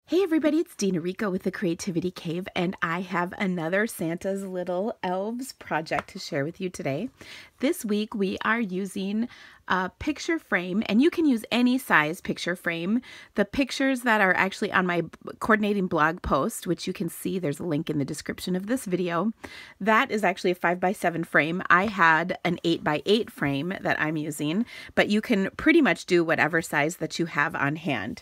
Hey everybody, it's Dina Rico with the Creativity Cave, and I have another Santa's Little Elves project to share with you today. This week we are using a picture frame, and you can use any size picture frame. The pictures that are actually on my coordinating blog post, which you can see, there's a link in the description of this video, that is actually a 5x7 frame. I had an 8x8 frame that I'm using, but you can pretty much do whatever size that you have on hand.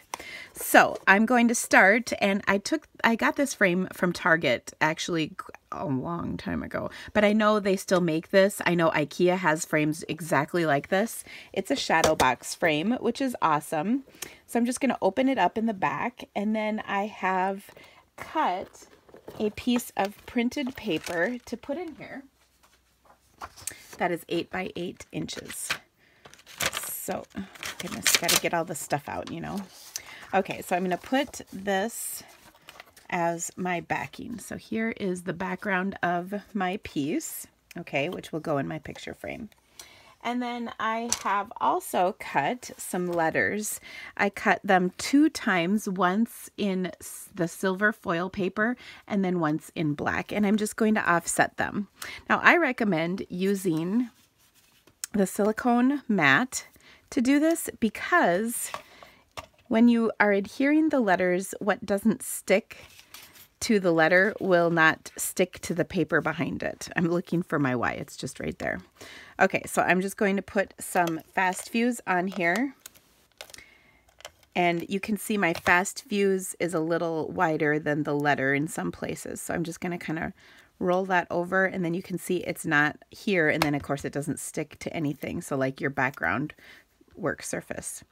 So I'm going to start, and I got this frame from Target actually a long time ago, but I know they still make this. I know IKEA has frames exactly like this. It's a shadow box frame, which is awesome. So I'm just going to open it up in the back, and then I have cut a piece of printed paper to put in here. That is 8x8 inches. So, goodness, got to get all the stuff out, you know. Okay, so I'm going to put this as my backing. So here is the background of my piece, okay, which will go in my picture frame. And then I have also cut some letters. I cut them 2 times, once in the silver foil paper and then once in black. And I'm just going to offset them. Now I recommend using the silicone mat to do this because when you are adhering the letters, what doesn't stick to the letter will not stick to the paper behind it. I'm looking for my Y. It's just right there. Okay, so I'm just going to put some fast fuse on here. And you can see my fast fuse is a little wider than the letter in some places. So I'm just going to kind of roll that over, and then you can see it's not here. And then, of course, it doesn't stick to anything. So like your background work surface.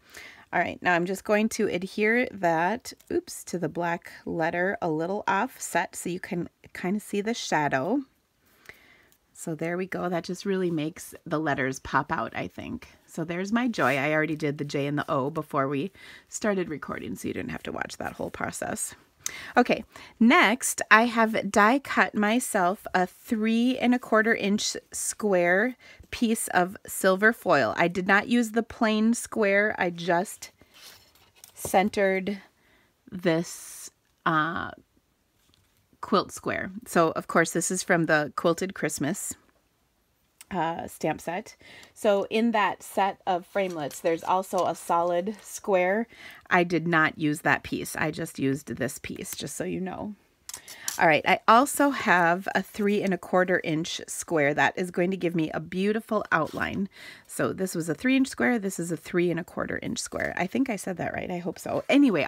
All right, now I'm just going to adhere that, to the black letter a little offset so you can kind of see the shadow. So there we go. That just really makes the letters pop out, I think. So there's my joy. I already did the J and the O before we started recording, so you didn't have to watch that whole process. Okay, next I have die cut myself a 3 1/4 inch square piece of silver foil. I did not use the plain square. I just centered this quilt square. So of course this is from the Quilted Christmas stamp set. So in that set of framelits, there's also a solid square. I did not use that piece. I just used this piece, just so you know. All right, I also have a 3 1/4 inch square that is going to give me a beautiful outline. So this was a 3-inch square. This is a 3 1/4 inch square. I think I said that right. I hope so. Anyway,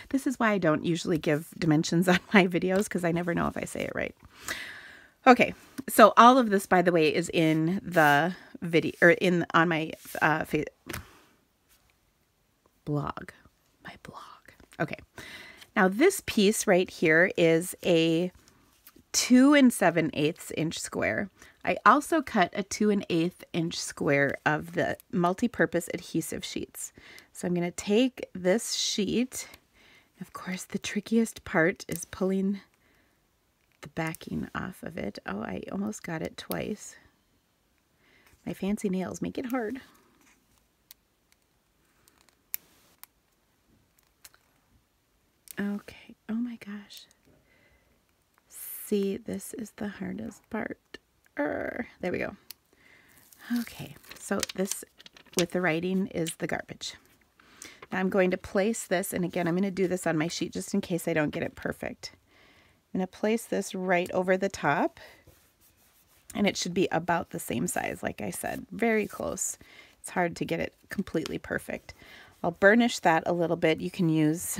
this is why I don't usually give dimensions on my videos, because I never know if I say it right. Okay, so all of this, by the way, is in the video, or on my blog. My blog. Okay. Now this piece right here is a 2 7/8 inch square. I also cut a 2 1/8 inch square of the multi-purpose adhesive sheets. So I'm going to take this sheet. Of course, the trickiest part is pulling the backing off of it. Oh, I almost got it twice. My fancy nails make it hard. Okay, oh my gosh. See, this is the hardest part. There we go. Okay, so this with the writing is the garbage. Now I'm going to place this, and again, I'm going to do this on my sheet just in case I don't get it perfect. I'm going to place this right over the top, and it should be about the same size, like I said, very close. It's hard to get it completely perfect. I'll burnish that a little bit. You can use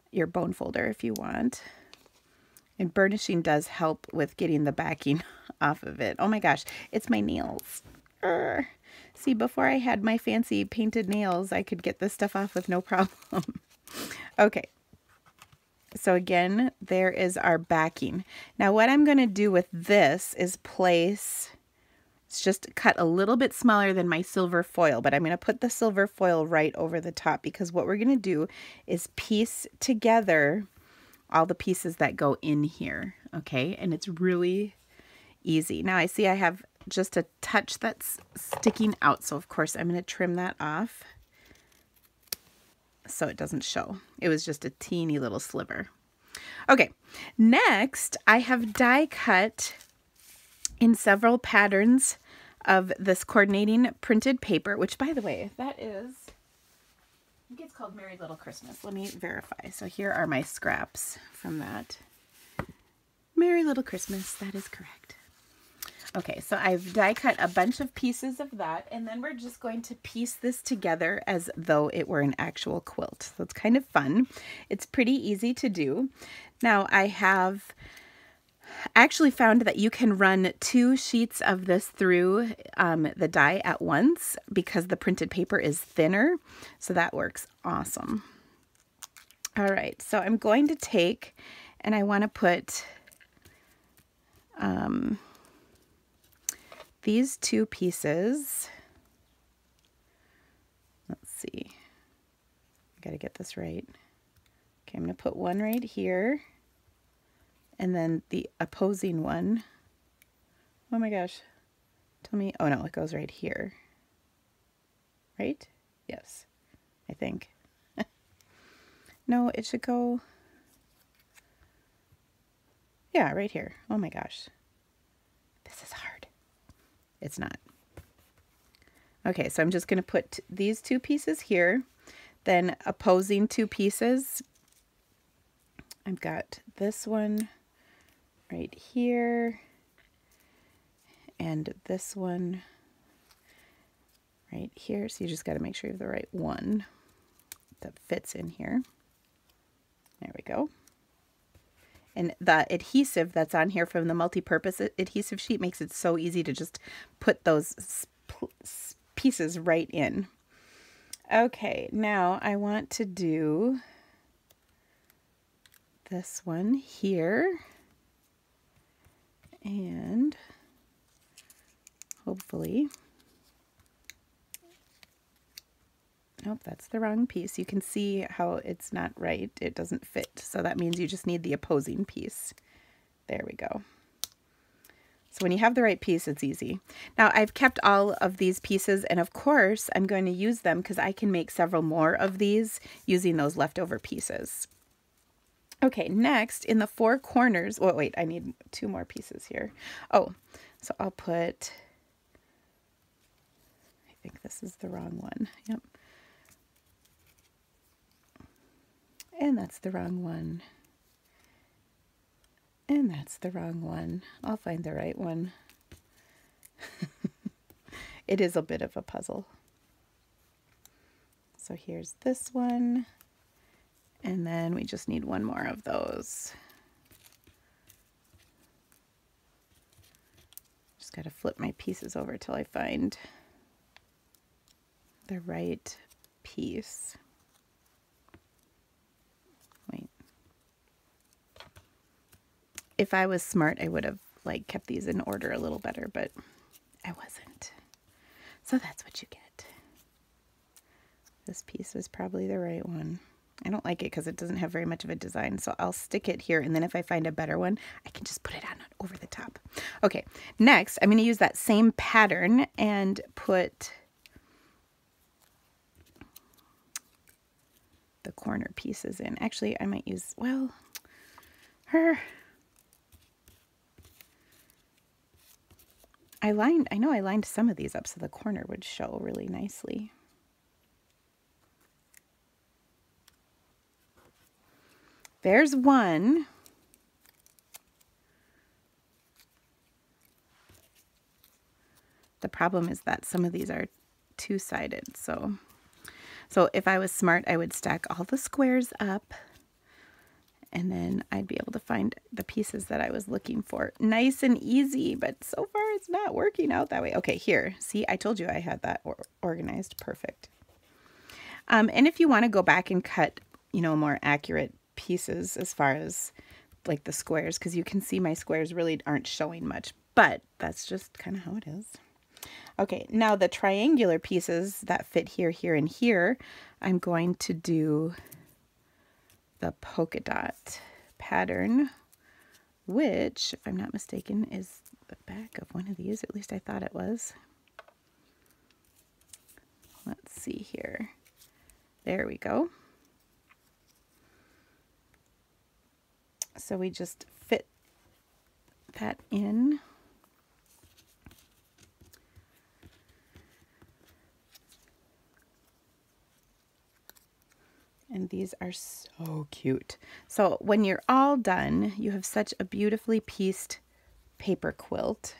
your bone folder if you want. And burnishing does help with getting the backing off of it. Oh my gosh, it's my nails. See, before I had my fancy painted nails, I could get this stuff off with no problem. Okay. So again, there is our backing. Now what I'm going to do with this is it's just cut a little bit smaller than my silver foil, but I'm going to put the silver foil right over the top, because what we're going to do is piece together all the pieces that go in here, okay? And it's really easy. Now I see I have just a touch that's sticking out, so of course I'm going to trim that off. so it doesn't show. It was just a teeny little sliver. Okay, next I have die cut in several patterns of this coordinating printed paper, which, by the way, that is, I think it's called Merry Little Christmas. Let me verify. So here are my scraps from that. Merry Little Christmas, that is correct. Okay, so I've die cut a bunch of pieces of that, and then we're just going to piece this together as though it were an actual quilt. So it's kind of fun. It's pretty easy to do. Now I have actually found that you can run 2 sheets of this through the die at once because the printed paper is thinner. So that works awesome. All right, so I'm going to take, and I want to put these 2 pieces. Let's see. I got to get this right. Okay, I'm going to put one right here. And then the opposing one. Oh my gosh. Tell me. Oh no, it goes right here. Right? Yes, I think. No, it should go. Yeah, right here. Oh my gosh. This is hard. It's not. Okay, so I'm just going to put these 2 pieces here. Then opposing 2 pieces. I've got this one right here, and this one right here. So you just got to make sure you have the right one that fits in here. There we go. And the adhesive that's on here from the multi-purpose adhesive sheet makes it so easy to just put those pieces right in. Okay, now I want to do this one here. And hopefully, nope, that's the wrong piece. You can see how it's not right. It doesn't fit. So that means you just need the opposing piece. There we go. So when you have the right piece, it's easy. Now I've kept all of these pieces, and of course I'm going to use them because I can make several more of these using those leftover pieces. Okay, next in the 4 corners, oh wait, I need 2 more pieces here. Oh, so I'll put, I think this is the wrong one. Yep. And that's the wrong one. And that's the wrong one. I'll find the right one. It is a bit of a puzzle. So here's this one. And then we just need 1 more of those. Just got to flip my pieces over till I find the right piece. Wait. If I was smart, I would have kept these in order a little better, but I wasn't. So that's what you get. This piece is probably the right one. I don't like it because it doesn't have very much of a design, so I'll stick it here, and then if I find a better one, I can just put it on over the top. Okay, next I'm going to use that same pattern and put the corner pieces in. Actually, I might use, well, I know I lined some of these up so the corner would show really nicely. There's one. The problem is that some of these are two-sided, so if I was smart, I would stack all the squares up, and then I'd be able to find the pieces that I was looking for. Nice and easy, but so far it's not working out that way. Okay, here. See, I told you I had that organized. Perfect. And if you want to go back and cut, more accurate pieces as far as like the squares, because you can see my squares really aren't showing much, but that's just kind of how it is. Okay, now the triangular pieces that fit here, here, and here, I'm going to do the polka dot pattern, which, if I'm not mistaken, is the back of one of these. At least I thought it was. Let's see here. There we go. So we just fit that in. And these are so cute. So when you're all done, you have such a beautifully pieced paper quilt.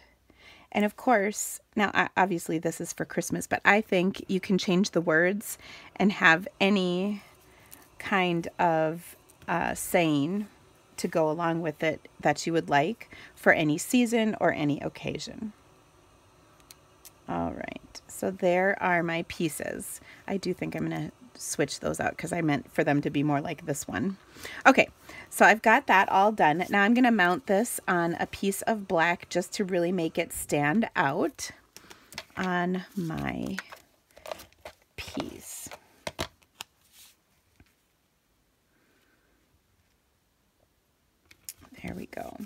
And of course, now obviously this is for Christmas, but I think you can change the words and have any kind of saying to go along with it that you would like for any season or any occasion. All right, so there are my pieces. I do think I'm going to switch those out because I meant for them to be more like this one. Okay, so I've got that all done. Now I'm going to mount this on a piece of black just to really make it stand out on my piece. There we go.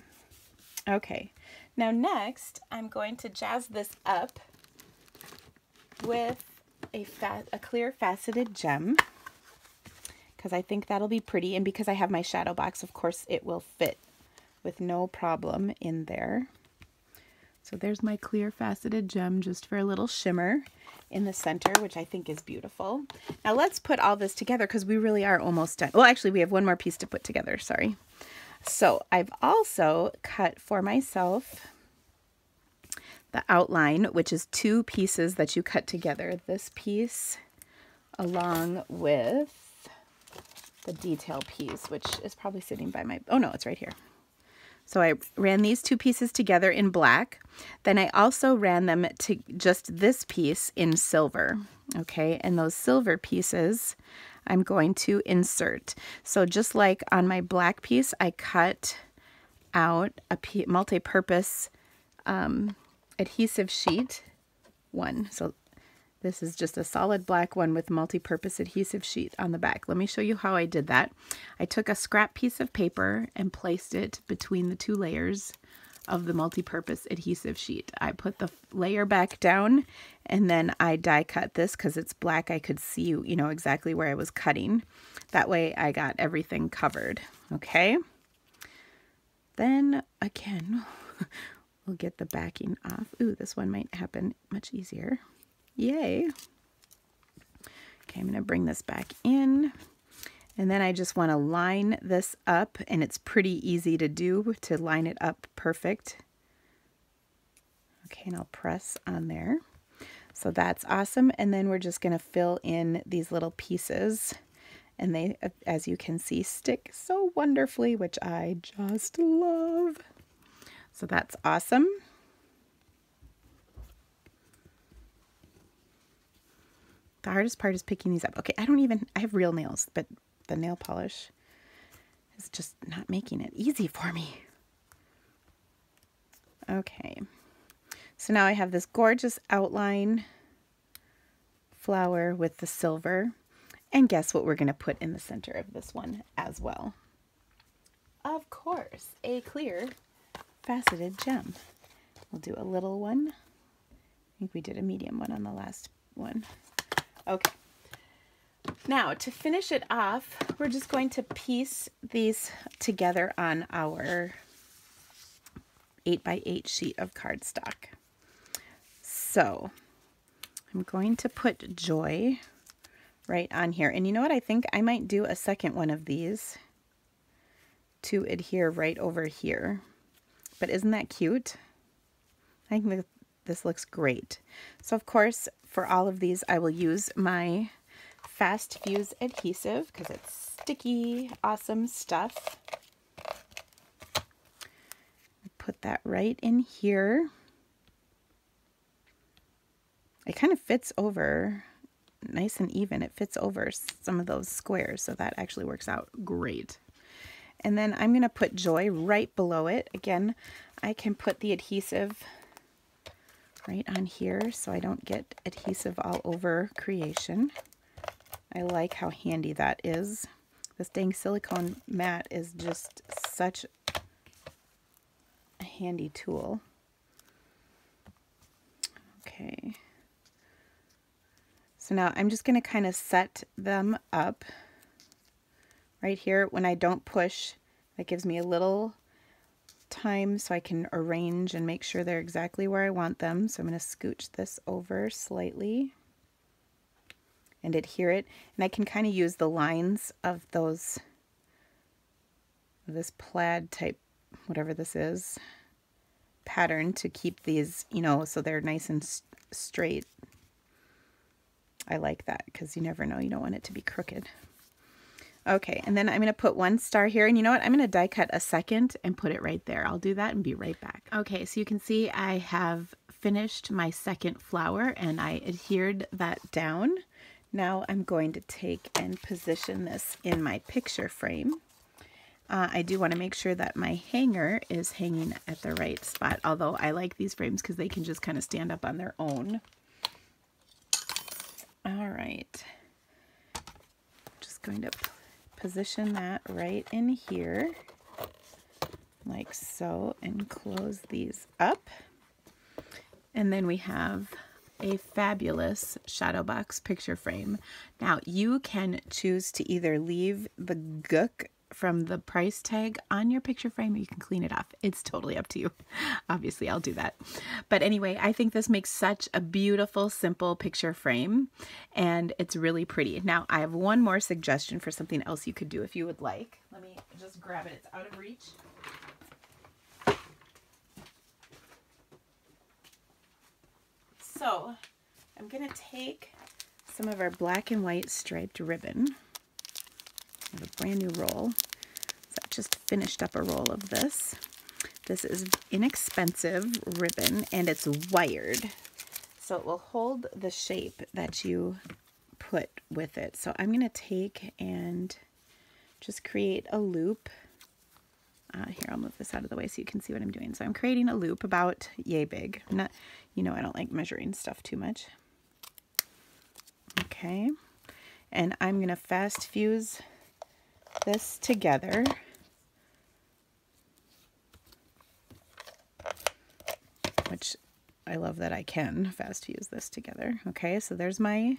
Okay, now next I'm going to jazz this up with a clear faceted gem because I think that'll be pretty, and because I have my shadow box, of course it will fit with no problem in there. So there's my clear faceted gem just for a little shimmer in the center, which I think is beautiful. Now let's put all this together because we really are almost done. Well, actually we have one more piece to put together, sorry. So I've also cut for myself the outline, which is 2 pieces that you cut together. This piece along with the detail piece, which is probably sitting by my, oh no, it's right here. So I ran these 2 pieces together in black. Then I also ran them to just this piece in silver. Okay, and those silver pieces I'm going to insert. So just like on my black piece, I cut out a multi-purpose adhesive sheet one. So this is just a solid black one with multi-purpose adhesive sheet on the back. Let me show you how I did that. I took a scrap piece of paper and placed it between the 2 layers of the multi-purpose adhesive sheet. I put the layer back down and then I die cut this because it's black. I could see, you know, exactly where I was cutting. That way I got everything covered. Okay. Then again, we'll get the backing off. Ooh, this one might happen much easier. Yay. Okay, I'm going to bring this back in. And then I just want to line this up, and it's pretty easy to do to line it up perfect. Okay, and I'll press on there. So that's awesome. And then we're just going to fill in these little pieces. And they, as you can see, stick so wonderfully, which I just love. So that's awesome. The hardest part is picking these up. Okay, I have real nails, but the nail polish is just not making it easy for me. Okay, so now I have this gorgeous outline flower with the silver. And guess what we're going to put in the center of this one as well? Of course, a clear faceted gem. We'll do a little one. I think we did a medium one on the last one. Okay. Now, to finish it off, we're just going to piece these together on our 8x8 sheet of cardstock. So, I'm going to put Joy right on here. And you know what? I think I might do a second one of these to adhere right over here. But isn't that cute? I think this looks great. So, of course, for all of these, I will use my Fast Fuse adhesive because it's sticky, awesome stuff. Put that right in here. It kind of fits over nice and even. It fits over some of those squares, so that actually works out great. And then I'm going to put Joy right below it. Again, I can put the adhesive right on here so I don't get adhesive all over creation. I like how handy that is. This dang silicone mat is just such a handy tool. Okay. So now I'm just going to kind of set them up right here. When I don't push That gives me a little time so I can arrange and make sure they're exactly where I want them. So I'm going to scooch this over slightly and adhere it. And I can kind of use the lines of this plaid type, whatever this is, pattern to keep these, you know, so they're nice and straight. I like that because you never know, you don't want it to be crooked. Okay, and then I'm going to put one star here, and you know what? I'm going to die cut a second and put it right there. I'll do that and be right back. Okay, so you can see I have finished my second flower and I adhered that down. Now I'm going to take and position this in my picture frame. I do want to make sure that my hanger is hanging at the right spot, although I like these frames because they can just kind of stand up on their own. All right, just going to position that right in here like so and close these up. And then we have a fabulous shadow box picture frame. Now you can choose to either leave the gook from the price tag on your picture frame, or you can clean it off. It's totally up to you. Obviously I'll do that. But anyway, I think this makes such a beautiful, simple picture frame, and it's really pretty. Now I have one more suggestion for something else you could do if you would like. Let me just grab it. It's out of reach. So I'm going to take some of our black and white striped ribbon. I have a brand new roll. So I just finished up a roll of this. This is inexpensive ribbon and it's wired, so it will hold the shape that you put with it. So I'm going to take and just create a loop. Here, I'll move this out of the way so you can see what I'm doing. So I'm creating a loop about yay big. I'm not, you know, I don't like measuring stuff too much. Okay, and I'm going to fast fuse this together. Which I love that I can fast fuse this together. Okay, so there's my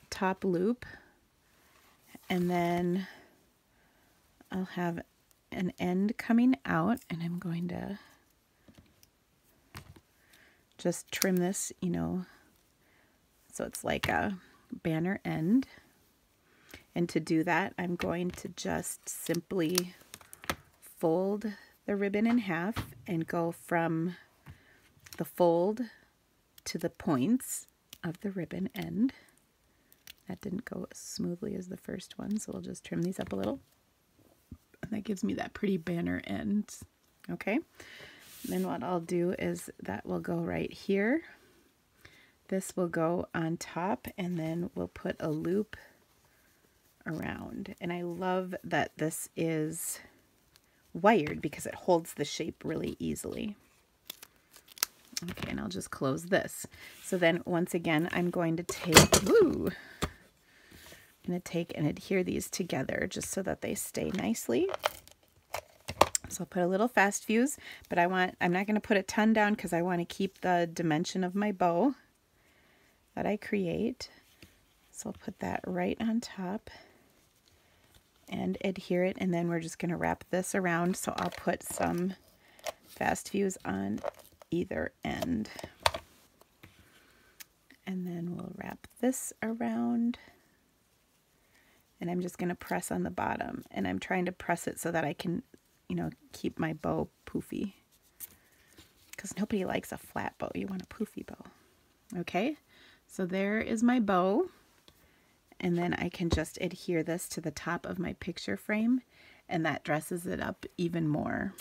top loop, and then I'll have an end coming out, and I'm going to just trim this, you know, so it's like a banner end. And to do that, I'm going to just simply fold the ribbon in half and go from the fold to the points of the ribbon end. That didn't go as smoothly as the first one, so we'll just trim these up a little. And that gives me that pretty banner end. Okay, and then what I'll do is that will go right here. This will go on top, and then we'll put a loop around. And I love that this is wired because it holds the shape really easily. Okay, and I'll just close this. So then once again, I'm going to take, and adhere these together just so that they stay nicely. So I'll put a little fast fuse, but I'm not going to put a ton down because I want to keep the dimension of my bow that I create. So I'll put that right on top and adhere it, and then we're just going to wrap this around. So I'll put some fast fuse on either end, and then we'll wrap this around, and I'm just going to press on the bottom, and I'm trying to press it so that I can, you know, keep my bow poofy, because nobody likes a flat bow. You want a poofy bow. Okay, so there is my bow, and then I can just adhere this to the top of my picture frame, and that dresses it up even more.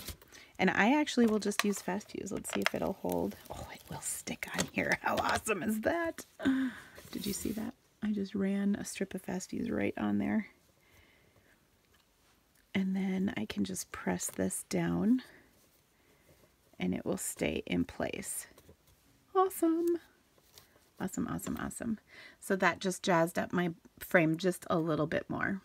And I actually will just use fast fuse. Let's see if it'll hold. Oh, it will stick on here. How awesome is that? Did you see that? I just ran a strip of fast fuse right on there. And then I can just press this down and it will stay in place. Awesome. Awesome, awesome, awesome. So that just jazzed up my frame just a little bit more.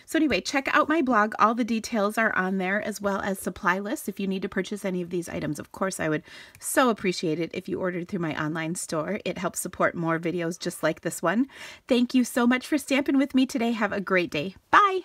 So anyway, check out my blog. All the details are on there, as well as supply lists if you need to purchase any of these items. Of course, I would so appreciate it if you ordered through my online store. It helps support more videos just like this one. Thank you so much for stamping with me today. Have a great day. Bye.